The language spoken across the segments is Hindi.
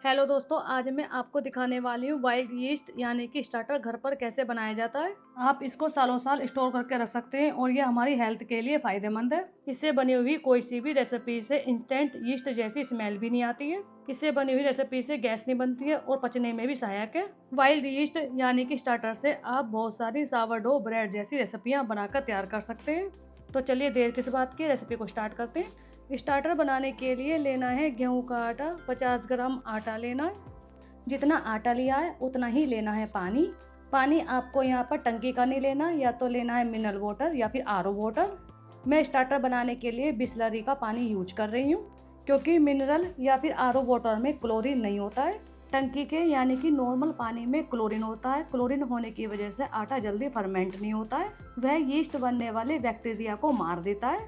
हेलो दोस्तों, आज मैं आपको दिखाने वाली हूँ वाइल्ड यीस्ट यानी कि स्टार्टर घर पर कैसे बनाया जाता है। आप इसको सालों साल स्टोर करके रख सकते हैं और ये हमारी हेल्थ के लिए फ़ायदेमंद है। इससे बनी हुई कोई सी भी रेसिपी से इंस्टेंट यीस्ट जैसी स्मेल भी नहीं आती है। इससे बनी हुई रेसिपी से गैस नहीं बनती है और पचने में भी सहायक है। वाइल्ड यीस्ट यानी कि स्टार्टर से आप बहुत सारी सावरडो ब्रेड जैसी रेसिपियाँ बनाकर तैयार कर सकते हैं। तो चलिए देर किस बात की, रेसिपी को स्टार्ट करते हैं। स्टार्टर बनाने के लिए लेना है गेहूं का आटा, 50 ग्राम आटा लेना है। जितना आटा लिया है उतना ही लेना है पानी। पानी आपको यहाँ पर टंकी का नहीं लेना, या तो लेना है मिनरल वाटर या फिर आरओ वाटर। मैं स्टार्टर बनाने के लिए बिसलरी का पानी यूज कर रही हूँ, क्योंकि मिनरल या फिर आरओ वाटर में क्लोरीन नहीं होता है। टंकी के यानी कि नॉर्मल पानी में क्लोरीन होता है। क्लोरीन होने की वजह से आटा जल्दी फर्मेंट नहीं होता है, वह यीस्ट बनने वाले बैक्टीरिया को मार देता है।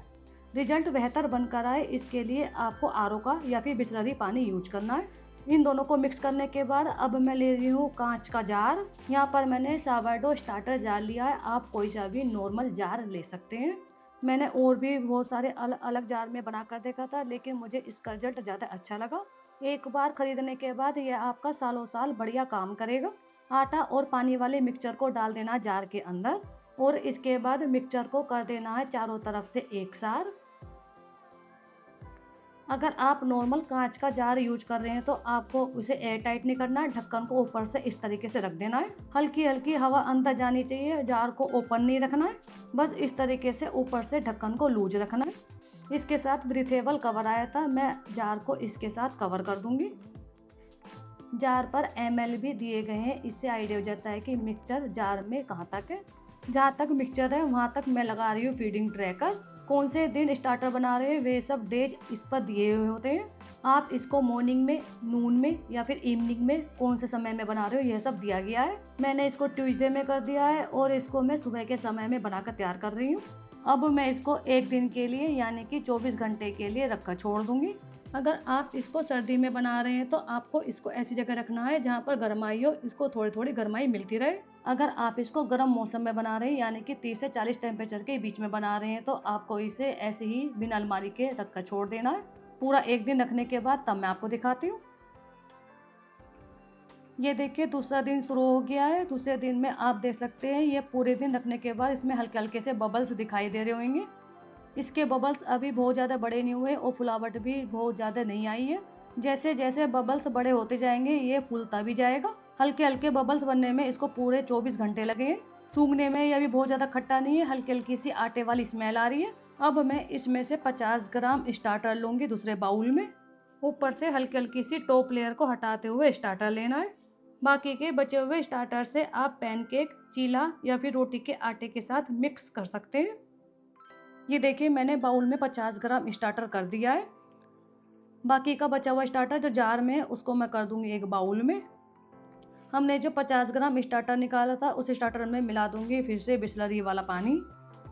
रिजल्ट बेहतर बनकर आए इसके लिए आपको आरओ का या फिर बिसलरी पानी यूज करना है। इन दोनों को मिक्स करने के बाद अब मैं ले रही हूँ कांच का जार। यहाँ पर मैंने सावारडो स्टार्टर जार लिया है, आप कोई सा भी नॉर्मल जार ले सकते हैं। मैंने और भी बहुत सारे अलग अलग जार में बना कर देखा था, लेकिन मुझे इसका रिजल्ट ज़्यादा अच्छा लगा। एक बार खरीदने के बाद यह आपका सालों साल बढ़िया काम करेगा। आटा और पानी वाले मिक्सचर को डाल देना जार के अंदर और इसके बाद मिक्सचर को कर देना है चारों तरफ से एक सार। अगर आप नॉर्मल कांच का जार यूज कर रहे हैं तो आपको उसे एयर टाइट नहीं करना है, ढक्कन को ऊपर से इस तरीके से रख देना है। हल्की हल्की हवा अंदर जानी चाहिए, जार को ओपन नहीं रखना है, बस इस तरीके से ऊपर से ढक्कन को लूज रखना है। इसके साथ ब्रीथेबल कवर आया था, मैं जार को इसके साथ कवर कर दूंगी। जार पर ml भी दिए गए हैं, इससे आइडिया हो जाता है कि मिक्सचर जार में कहाँ तक है। जहाँ तक मिक्सचर है वहाँ तक मैं लगा रही हूँ फीडिंग ट्रैकर। कौन से दिन स्टार्टर बना रहे हैं वे सब डेज इस पर दिए हुए होते हैं। आप इसको मॉर्निंग में, नून में या फिर इवनिंग में कौन से समय में बना रहे हो यह सब दिया गया है। मैंने इसको ट्यूसडे में कर दिया है और इसको मैं सुबह के समय में बनाकर तैयार कर रही हूँ। अब मैं इसको एक दिन के लिए यानी कि 24 घंटे के लिए रखकर छोड़ दूंगी। अगर आप इसको सर्दी में बना रहे हैं तो आपको इसको ऐसी जगह रखना है जहाँ पर गर्माई हो, इसको थोड़ी थोड़ी गर्माई मिलती रहे। अगर आप इसको गर्म मौसम में बना रहे हैं यानी कि 30 से 40 टेम्परेचर के बीच में बना रहे हैं तो आपको इसे ऐसे ही बिना अलमारी के रख कर छोड़ देना है। पूरा एक दिन रखने के बाद तब मैं आपको दिखाती हूँ। ये देखिए दूसरा दिन शुरू हो गया है। दूसरे दिन में आप देख सकते हैं ये पूरे दिन रखने के बाद इसमें हल्के हल्के से बबल्स दिखाई दे रहे होंगे। इसके बबल्स अभी बहुत ज़्यादा बड़े नहीं हुए और फुलावट भी बहुत ज़्यादा नहीं आई है। जैसे जैसे बबल्स बड़े होते जाएंगे ये फूलता भी जाएगा। हल्के हल्के बबल्स बनने में इसको पूरे 24 घंटे लगे हैं। सूंघने में यह भी बहुत ज़्यादा खट्टा नहीं है, हल्की हल्की सी आटे वाली स्मेल आ रही है। अब मैं इसमें से 50 ग्राम स्टार्टर लूँगी दूसरे बाउल में। ऊपर से हल्की हल्की सी टॉप लेयर को हटाते हुए स्टार्टर लेना है। बाकी के बचे हुए स्टार्टर से आप पैनकेक, चीला या फिर रोटी के आटे के साथ मिक्स कर सकते हैं। ये देखिए मैंने बाउल में 50 ग्राम स्टार्टर कर दिया है। बाकी का बचा हुआ स्टार्टर जो जार में है उसको मैं कर दूंगी एक बाउल में। हमने जो 50 ग्राम स्टार्टर निकाला था उस स्टार्टर में मिला दूंगी फिर से बिसलरी वाला पानी।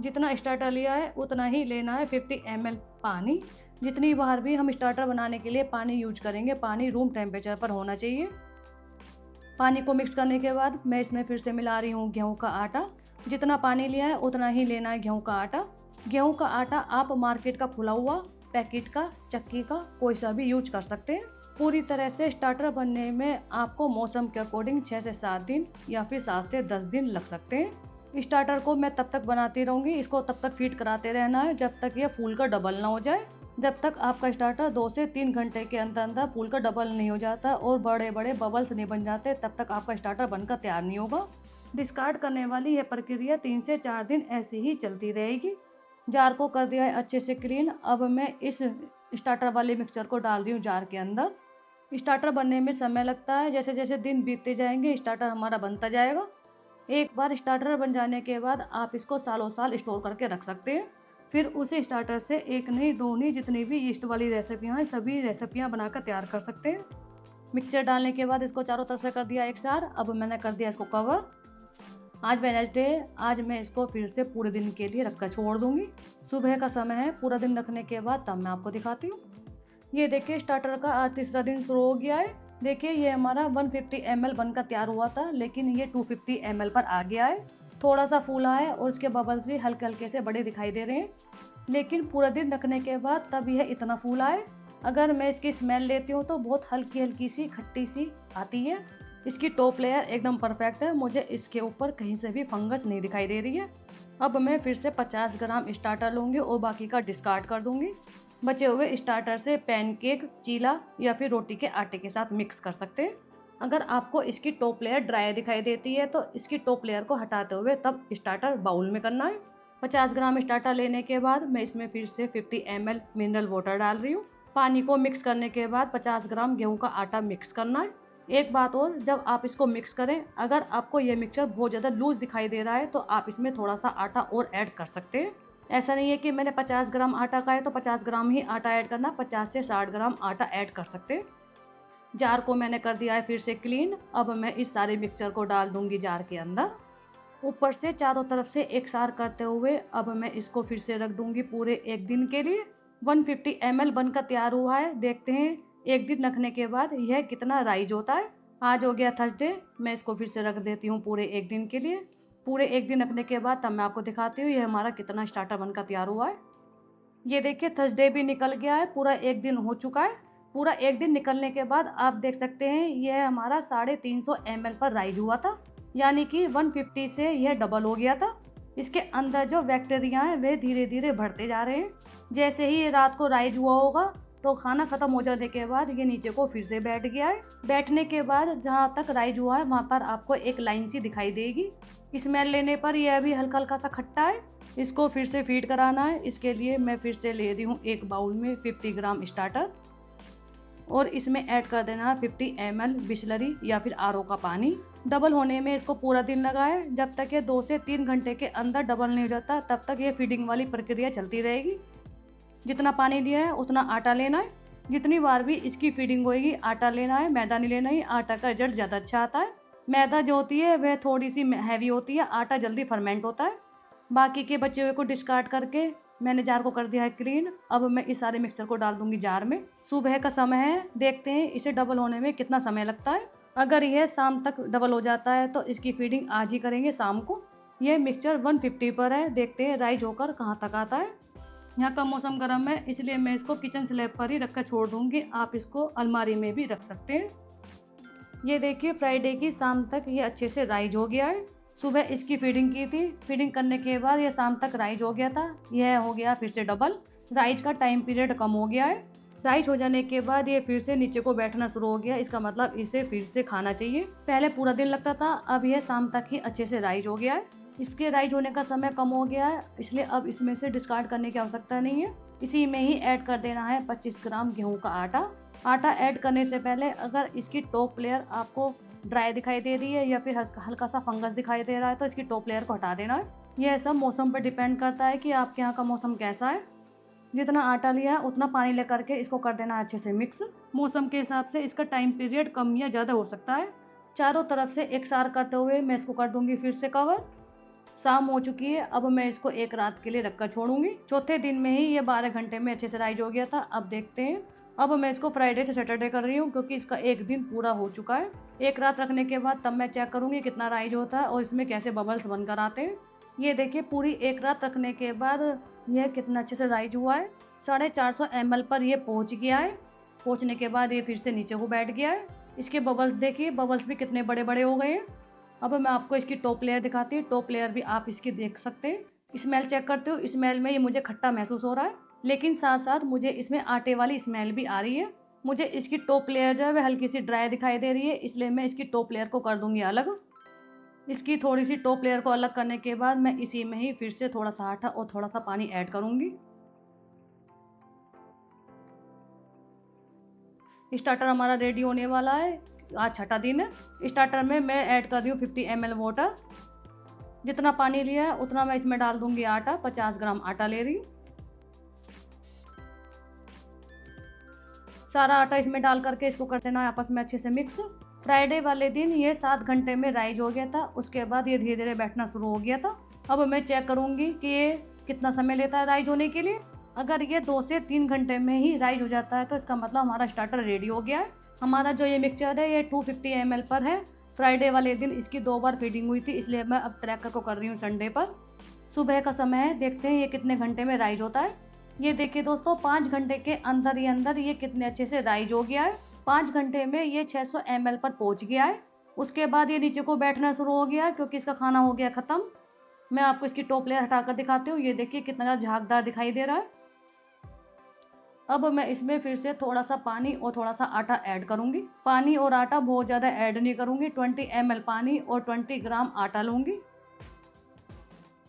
जितना स्टार्टर लिया है उतना ही लेना है 50 ml पानी। जितनी बार भी हम स्टार्टर बनाने के लिए पानी यूज करेंगे, पानी रूम टेम्परेचर पर होना चाहिए। पानी को मिक्स करने के बाद मैं इसमें फिर से मिला रही हूँ गेहूँ का आटा। जितना पानी लिया है उतना ही लेना है गेहूँ का आटा। गेहूं का आटा आप मार्केट का खुला हुआ, पैकेट का, चक्की का कोई सा भी यूज कर सकते हैं। पूरी तरह से स्टार्टर बनने में आपको मौसम के अकॉर्डिंग 6 से 7 दिन या फिर 7 से 10 दिन लग सकते हैं। स्टार्टर को मैं तब तक बनाती रहूँगी, इसको तब तक फीड कराते रहना है जब तक ये फूल का डबल ना हो जाए। जब तक आपका स्टार्टर 2 से 3 घंटे के अंदर अंदर फूल का डबल नहीं हो जाता और बड़े बड़े बबल्स नहीं बन जाते तब तक आपका स्टार्टर बनकर तैयार नहीं होगा। डिस्कार्ड करने वाली यह प्रक्रिया 3 से 4 दिन ऐसे ही चलती रहेगी। जार को कर दिया है अच्छे से क्लीन। अब मैं इस स्टार्टर वाले मिक्सचर को डाल रही हूँ जार के अंदर। स्टार्टर बनने में समय लगता है, जैसे जैसे दिन बीतते जाएंगे स्टार्टर हमारा बनता जाएगा। एक बार स्टार्टर बन जाने के बाद आप इसको सालों साल स्टोर करके रख सकते हैं। फिर उसी स्टार्टर से एक नहीं, दो नहीं, जितनी भी ईस्ट वाली रेसिपियाँ हैं सभी रेसिपियाँ बनाकर तैयार कर सकते हैं। मिक्सचर डालने के बाद इसको चारों तरफ से कर दिया एक सार। अब मैंने कर दिया इसको कवर। आज वेडनेसडे है, आज मैं इसको फिर से पूरे दिन के लिए रखकर छोड़ दूंगी। सुबह का समय है, पूरा दिन रखने के बाद तब मैं आपको दिखाती हूँ। ये देखिए स्टार्टर का आज तीसरा दिन शुरू हो गया है। देखिए ये हमारा 150 ml बनकर तैयार हुआ था, लेकिन ये 250 ml पर आ गया है। थोड़ा सा फूला है और उसके बबल्स भी हल्के हल्के से बड़े दिखाई दे रहे हैं, लेकिन पूरा दिन रखने के बाद तब यह इतना फूला है। अगर मैं इसकी स्मेल लेती हूँ तो बहुत हल्की हल्की सी खट्टी सी आती है। इसकी टॉप लेयर एकदम परफेक्ट है, मुझे इसके ऊपर कहीं से भी फंगस नहीं दिखाई दे रही है। अब मैं फिर से 50 ग्राम स्टार्टर लूँगी और बाकी का डिस्कार्ड कर दूँगी। बचे हुए स्टार्टर से पैनकेक, चीला या फिर रोटी के आटे के साथ मिक्स कर सकते हैं। अगर आपको इसकी टॉप लेयर ड्राई दिखाई देती है तो इसकी टॉप लेयर को हटाते हुए तब स्टार्टर बाउल में करना है। 50 ग्राम स्टार्टर लेने के बाद मैं इसमें फिर से 50 ml मिनरल वाटर डाल रही हूँ। पानी को मिक्स करने के बाद 50 ग्राम गेहूं का आटा मिक्स करना है। एक बात और, जब आप इसको मिक्स करें, अगर आपको ये मिक्सचर बहुत ज़्यादा लूज दिखाई दे रहा है तो आप इसमें थोड़ा सा आटा और ऐड कर सकते हैं। ऐसा नहीं है कि मैंने 50 ग्राम आटा का है तो 50 ग्राम ही आटा ऐड करना, 50 से 60 ग्राम आटा ऐड कर सकते हैं। जार को मैंने कर दिया है फिर से क्लीन। अब मैं इस सारे मिक्सचर को डाल दूंगी जार के अंदर। ऊपर से चारों तरफ से एक सार करते हुए अब मैं इसको फिर से रख दूंगी पूरे एक दिन के लिए। 150 ml बनकर तैयार हुआ है। देखते हैं एक दिन रखने के बाद यह कितना राइज होता है। आज हो गया थर्सडे, मैं इसको फिर से रख देती हूँ पूरे एक दिन के लिए। पूरे एक दिन रखने के बाद तब मैं आपको दिखाती हूँ ये हमारा कितना स्टार्टर बनकर तैयार हुआ है। ये देखिए थर्सडे भी निकल गया है, पूरा एक दिन हो चुका है। पूरा एक दिन निकलने के बाद आप देख सकते हैं यह हमारा 350 ml पर राइज हुआ था, यानी कि 150 से यह डबल हो गया था। इसके अंदर जो बैक्टीरिया हैं वे धीरे धीरे बढ़ते जा रहे हैं। जैसे ही ये रात को राइज हुआ होगा तो खाना ख़त्म हो जाने के बाद ये नीचे को फिर से बैठ गया है। बैठने के बाद जहाँ तक राइज हुआ है वहाँ पर आपको एक लाइन सी दिखाई देगी। स्मेल लेने पर यह भी हल्का हल्का सा खट्टा है। इसको फिर से फीड कराना है। इसके लिए मैं फिर से ले रही हूँ एक बाउल में 50 ग्राम स्टार्टर और इसमें ऐड कर देना है 50 ml बिस्लरी या फिर आरओ का पानी। डबल होने में इसको पूरा दिन लगा है। जब तक ये 2 से 3 घंटे के अंदर डबल नहीं हो जाता तब तक ये फीडिंग वाली प्रक्रिया चलती रहेगी। जितना पानी लिया है उतना आटा लेना है। जितनी बार भी इसकी फीडिंग होगी आटा लेना है, मैदा नहीं लेना है। आटा का रिजल्ट ज़्यादा अच्छा आता है। मैदा जो होती है वह थोड़ी सी हैवी होती है, आटा जल्दी फर्मेंट होता है। बाकी के बचे हुए को डिस्कार्ड करके मैंने जार को कर दिया है क्लीन। अब मैं इस सारे मिक्सचर को डाल दूंगी जार में। सुबह का समय है, देखते हैं इसे डबल होने में कितना समय लगता है। अगर यह शाम तक डबल हो जाता है तो इसकी फीडिंग आज ही करेंगे शाम को। यह मिक्सचर 150 पर है, देखते हैं राइज होकर कहाँ तक आता है। यहाँ का मौसम गर्म है इसलिए मैं इसको किचन स्लैब पर ही रख कर छोड़ दूँगी। आप इसको अलमारी में भी रख सकते हैं। ये देखिए फ्राइडे की शाम तक ये अच्छे से राइज हो गया है। सुबह इसकी फीडिंग की थी, फीडिंग करने के बाद ये शाम तक राइज हो गया था। यह हो गया फिर से डबल। राइज का टाइम पीरियड कम हो गया है। राइज हो जाने के बाद ये फिर से नीचे को बैठना शुरू हो गया। इसका मतलब इसे फिर से खाना चाहिए। पहले पूरा दिन लगता था, अब यह शाम तक ही अच्छे से राइज हो गया है। इसके राइज होने का समय कम हो गया है, इसलिए अब इसमें से डिस्कार्ड करने की आवश्यकता नहीं है। इसी में ही ऐड कर देना है 25 ग्राम गेहूँ का आटा। आटा ऐड करने से पहले अगर इसकी टॉप लेयर आपको ड्राई दिखाई दे रही है या फिर हल्का सा फंगस दिखाई दे रहा है तो इसकी टॉप लेयर को हटा देना है। यह सब मौसम पर डिपेंड करता है कि आपके यहाँ का मौसम कैसा है। जितना आटा लिया है उतना पानी लेकर के इसको कर देना अच्छे से मिक्स। मौसम के हिसाब से इसका टाइम पीरियड कम या ज़्यादा हो सकता है। चारों तरफ से एक सार करते हुए मैं इसको कर दूंगी फिर से कवर। शाम हो चुकी है, अब मैं इसको एक रात के लिए रखकर छोड़ूंगी। चौथे दिन में ही ये 12 घंटे में अच्छे से राइज हो गया था। अब देखते हैं। अब मैं इसको फ्राइडे से सैटरडे कर रही हूँ क्योंकि इसका एक दिन पूरा हो चुका है। एक रात रखने के बाद तब मैं चेक करूँगी कितना राइज होता है और इसमें कैसे बबल्स बनकर आते हैं। ये देखिए पूरी एक रात रखने के बाद यह कितना अच्छे से राइज हुआ है। 450 ml पर यह पहुँच गया है। पहुँचने के बाद ये फिर से नीचे को बैठ गया है। इसके बबल्स देखिए, बबल्स भी कितने बड़े बड़े हो गए हैं। अब मैं आपको इसकी टॉप लेयर दिखाती हूँ। टॉप लेयर भी आप इसकी देख सकते हैं। स्मेल चेक करते हो, स्मेल में ये मुझे खट्टा महसूस हो रहा है, लेकिन साथ साथ मुझे इसमें आटे वाली स्मेल भी आ रही है। मुझे इसकी टॉप लेयर जो है वह हल्की सी ड्राई दिखाई दे रही है, इसलिए मैं इसकी टॉप लेयर को कर दूंगी अलग। इसकी थोड़ी सी टॉप लेयर को अलग करने के बाद मैं इसी में ही फिर से थोड़ा सा आटा और थोड़ा सा पानी ऐड करूंगी। स्टार्टर हमारा रेडी होने वाला है। आज छठा दिन है। स्टार्टर में मैं ऐड कर रही हूँ 50 ml वाटर। जितना पानी लिया है उतना मैं इसमें डाल दूंगी आटा। 50 ग्राम आटा ले रही हूँ। सारा आटा इसमें डाल करके इसको कर देना है आपस में अच्छे से मिक्स। फ्राइडे वाले दिन ये 7 घंटे में राइज हो गया था। उसके बाद ये धीरे धीरे बैठना शुरू हो गया था। अब मैं चेक करूँगी कि ये कितना समय लेता है राइज होने के लिए। अगर ये 2 से 3 घंटे में ही राइज हो जाता है तो इसका मतलब हमारा स्टार्टर रेडी हो गया है। हमारा जो ये मिक्सचर है ये 250 ml पर है। फ्राइडे वाले दिन इसकी 2 बार फीडिंग हुई थी, इसलिए मैं अब ट्रैकर को कर रही हूँ संडे पर। सुबह का समय है, देखते हैं ये कितने घंटे में राइज होता है। ये देखिए दोस्तों 5 घंटे के अंदर ही अंदर ये कितने अच्छे से राइज हो गया है। 5 घंटे में ये 600 ml पर पहुंच गया है। उसके बाद ये नीचे को बैठना शुरू हो गया क्योंकि इसका खाना हो गया ख़त्म। मैं आपको इसकी टॉप लेयर हटाकर दिखाती हूँ। ये देखिए कितना ज़्यादा झागदार दिखाई दे रहा है। अब मैं इसमें फिर से थोड़ा सा पानी और थोड़ा सा आटा ऐड करूँगी। पानी और आटा बहुत ज़्यादा ऐड नहीं करूँगी। 20 ml पानी और 20 ग्राम आटा लूँगी।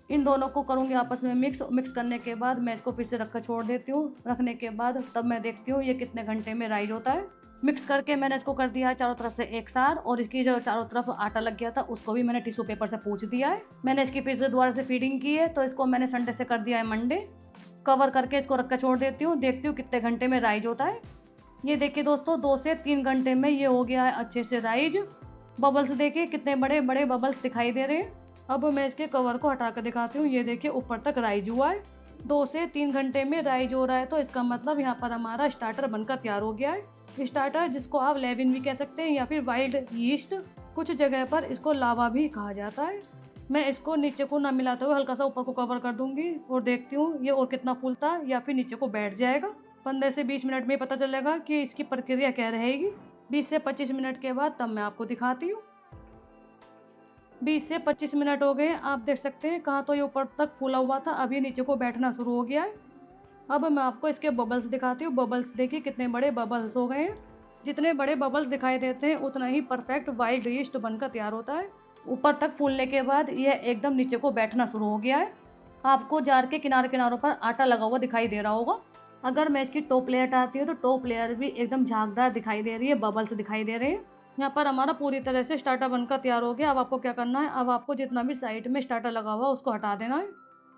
इन दोनों को करूँगी आपस में मिक्स करने के बाद मैं इसको फिर से रखकर छोड़ देती हूँ। रखने के बाद तब मैं देखती हूँ ये कितने घंटे में राइज होता है। मिक्स करके मैंने इसको कर दिया है चारों तरफ से एक सार, और इसकी जो चारों तरफ आटा लग गया था उसको भी मैंने टिश्यू पेपर से पोंछ दिया है। मैंने इसकी फिर से दोबारा से फीडिंग की है, तो इसको मैंने संडे से कर दिया है मंडे। कवर करके इसको रख कर छोड़ देती हूँ, देखती हूँ कितने घंटे में राइज होता है। ये देखिए दोस्तों 2 से 3 घंटे में ये हो गया है अच्छे से राइज। बबल्स देखिए कितने बड़े बड़े बबल्स दिखाई दे रहे हैं। अब मैं इसके कवर को हटा कर दिखाती हूँ। ये देखिए ऊपर तक राइज हुआ है। 2 से 3 घंटे में राइज हो रहा है, तो इसका मतलब यहाँ पर हमारा स्टार्टर बनकर तैयार हो गया है। स्टार्टर जिसको आप लेविन भी कह सकते हैं या फिर वाइल्ड यीस्ट, कुछ जगह पर इसको लावा भी कहा जाता है। मैं इसको नीचे को ना मिलाते हुए हल्का सा ऊपर को कवर कर दूंगी और देखती हूँ ये और कितना फूलता या फिर नीचे को बैठ जाएगा। 15 से 20 मिनट में पता चलेगा कि इसकी प्रक्रिया क्या रहेगी। 20 से 25 मिनट के बाद तब मैं आपको दिखाती हूँ। 20 से 25 मिनट हो गए, आप देख सकते हैं कहाँ तो ये ऊपर तक फूला हुआ था, अब ये नीचे को बैठना शुरू हो गया है। अब मैं आपको इसके बबल्स दिखाती हूँ। बबल्स देखिए कितने बड़े बबल्स हो गए हैं। जितने बड़े बबल्स दिखाई देते हैं उतना ही परफेक्ट वाइल्ड यीस्ट बनकर तैयार होता है। ऊपर तक फूलने के बाद यह एकदम नीचे को बैठना शुरू हो गया है। आपको जार के किनारे किनारों पर आटा लगा हुआ दिखाई दे रहा होगा। अगर मैं इसकी टॉप लेयर हटाती हूँ तो टॉप लेयर भी एकदम झागदार दिखाई दे रही है, बबल्स दिखाई दे रहे हैं। यहाँ पर हमारा पूरी तरह से स्टार्टर बनकर तैयार हो गया। अब आपको क्या करना है, अब आपको जितना भी साइड में स्टार्टर लगा हुआ उसको हटा देना है।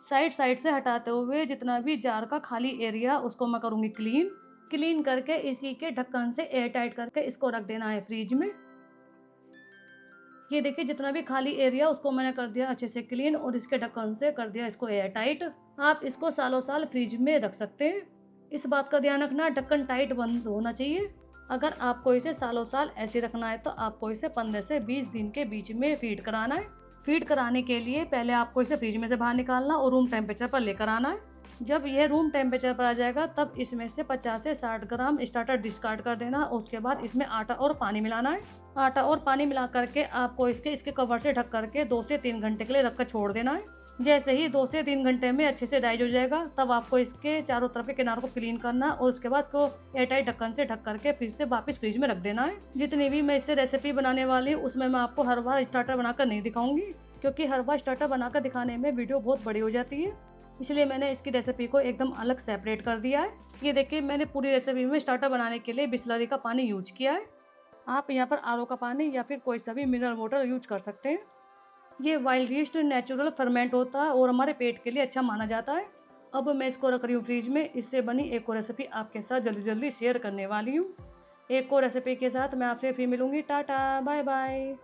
साइड से हटाते हुए जितना भी जार का खाली एरिया उसको मैं करूँगी क्लीन करके इसी के ढक्कन से एयर टाइट करके इसको रख देना है फ्रिज में। ये देखिए जितना भी खाली एरिया उसको मैंने कर दिया अच्छे से क्लीन, और इसके ढक्कन से कर दिया इसको एयर टाइट। आप इसको सालों साल फ्रिज में रख सकते हैं। इस बात का ध्यान रखना ढक्कन टाइट बंद होना चाहिए। अगर आपको इसे सालों साल ऐसे रखना है तो आपको इसे 15 से 20 दिन के बीच में फीड कराना है। फीड कराने के लिए पहले आपको इसे फ्रिज में से बाहर निकालना और रूम टेम्परेचर पर लेकर आना है। जब यह रूम टेम्परेचर पर आ जाएगा तब इसमें से 50 से 60 ग्राम स्टार्टर डिस्कार्ड कर देना, और उसके बाद इसमें आटा और पानी मिलाना है। आटा और पानी मिला करके आपको इसके कवर से ढक करके 2 से 3 घंटे के लिए रख कर छोड़ देना है। जैसे ही 2 से 3 घंटे में अच्छे से राइज हो जाएगा तब आपको इसके चारों तरफ के किनारों को क्लीन करना, और उसके बाद इसको एयरटाइट ढक्कन से ढक करके फिर से वापस फ्रिज में रख देना है। जितनी भी मैं इससे रेसिपी बनाने वाली हूँ उसमें मैं आपको हर बार स्टार्टर बनाकर नहीं दिखाऊंगी, क्योंकि हर बार स्टार्टर बनाकर दिखाने में वीडियो बहुत बड़ी हो जाती है। इसलिए मैंने इसकी रेसिपी को एकदम अलग सेपरेट कर दिया है। ये देखिए मैंने पूरी रेसिपी में स्टार्टर बनाने के लिए बिस्लरी का पानी यूज किया है। आप यहाँ पर आरओ का पानी या फिर कोई सा भी मिनरल वाटर यूज कर सकते हैं। ये वाइल्ड यीस्ट नेचुरल फर्मेंट होता है और हमारे पेट के लिए अच्छा माना जाता है। अब मैं इसको रख रही हूँ फ्रिज में। इससे बनी एक और रेसिपी आपके साथ जल्दी जल्दी शेयर करने वाली हूँ। एक और रेसिपी के साथ मैं आपसे फिर मिलूंगी। Tata bye bye.